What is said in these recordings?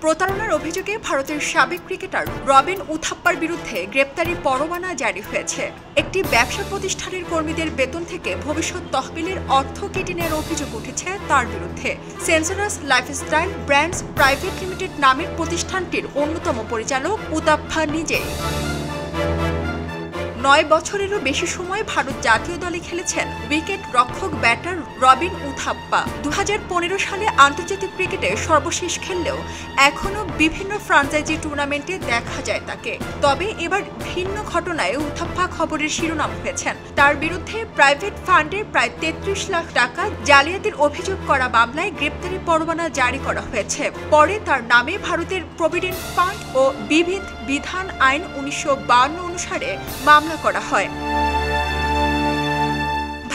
প্রতারণার অভিযোগে ভারতের সাবেক ক্রিকেটার রবিন উথাপ্পার বিরুদ্ধে গ্রেপ্তারি পরোয়ানা জারি হয়েছে। একটি ব্যবসা প্রতিষ্ঠানের কর্মীদের বেতন থেকে ভবিষ্যৎ তহবিলের অর্থ কেটে নেওয়ার অভিযোগ উঠেছে তার বিরুদ্ধে। সেন্সারাস লাইফস্টাইল ব্র্যান্ডস প্রাইভেট লিমিটেড নামের প্রতিষ্ঠানটির অন্যতম পরিচালক উথাপ্পা নিজেই 9 বছরেরও বেশি সময় ভারত জাতীয় দলে খেলেছেন উইকেট রক্ষক ব্যাটার রবিন উথাপ্পা। 2015 সালে আন্তর্জাতিক ক্রিকেটে সর্বশেষ খেললেও এখনও বিভিন্ন ফ্রাঞ্চাইজি টুর্নামেন্টে দেখা যায় তাকে। তবে এবার ভিন্ন ঘটনায় উথাপ্পা খবরের শিরোনাম হয়েছেন। তার বিরুদ্ধে প্রাইভেট ফান্ডে প্রায় 33 লাখ টাকা জালিয়াতির অভিযোগ করা মামলায় গ্রেপ্তারি পরোয়ানা জারি করা হয়েছে। পরে তার নামে ভারতের প্রভিডেন্ট ফান্ড ও বিধান আইন 1952 অনুসারে মামলা করা হয়।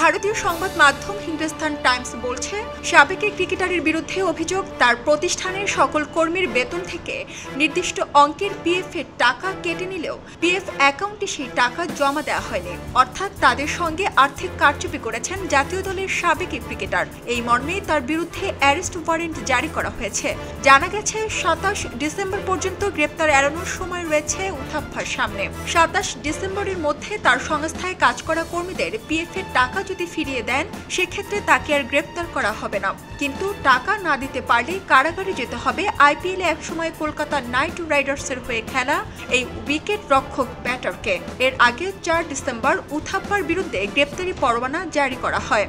ভারতীয় সংবাদ মাধ্যম হিন্দুস্তান টাইমস বলছে, সাবেক ক্রিকেটারের বিরুদ্ধে অভিযোগ তার প্রতিষ্ঠানের সকল কর্মীর বেতন থেকে নির্দিষ্ট অঙ্কের পিএফ এর টাকা কেটে নিলেও পিএফ অ্যাকাউন্টে সেই টাকা জমা দেওয়া হয়নি। অর্থাৎ তাদের সঙ্গে আর্থিক কারচুপি করেছেন জাতীয় দলের সাবেক ক্রিকেটার। এই মর্মে তার বিরুদ্ধে অ্যারেস্ট ওয়ারেন্ট জারি করা হয়েছে। জানা গেছে 27 ডিসেম্বর পর্যন্ত গ্রেপ্তার এড়ানোর সময় রয়েছে উথাপ্পার সামনে। 27 ডিসেম্বরের মধ্যে তার সংস্থায় কাজ করা কর্মীদের পিএফ এর টাকা যদি ফিরিয়ে দেন সেক্ষেত্রে তাকে আর গ্রেপ্তার করা হবে না। কিন্তু টাকা না দিতে পারলে কারাগারে যেতে হবে। আইপিএলে একসময় কলকাতা নাইট রাইডার্সের হয়ে খেলা এই উইকেট রক্ষক ব্যাটারকে। এর আগে 4 ডিসেম্বর উথাপ্পার বিরুদ্ধে গ্রেপ্তারি পরোয়ানা জারি করা হয়।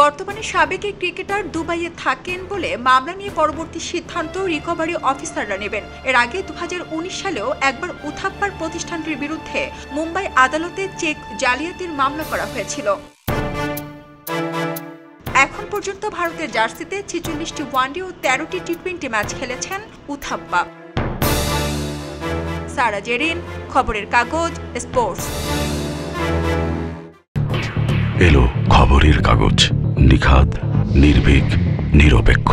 বর্তমানে সাবেক ক্রিকেটার দুবাইয়ে থাকেন বলে মামলা নিয়ে পরবর্তী সিদ্ধান্ত রিকভারি অফিসাররা নেবেন। এর আগে 2019 সালেও একবার উথাপ্পার প্রতিষ্ঠানটির বিরুদ্ধে মুম্বাই আদালতে চেক জালিয়াতির মামলা করা হয়েছিল। এখন পর্যন্ত ভারতের জার্সিতে 46টি ওয়ানডে ও 13টি টি20 ম্যাচ খেলেছেন উথাপ্পা। সারা জেরিন, খবরের কাগজ, স্পোর্টস। এলো খবরের কাগজ, নিখাত, নির্ভীক, নিরপেক্ষ।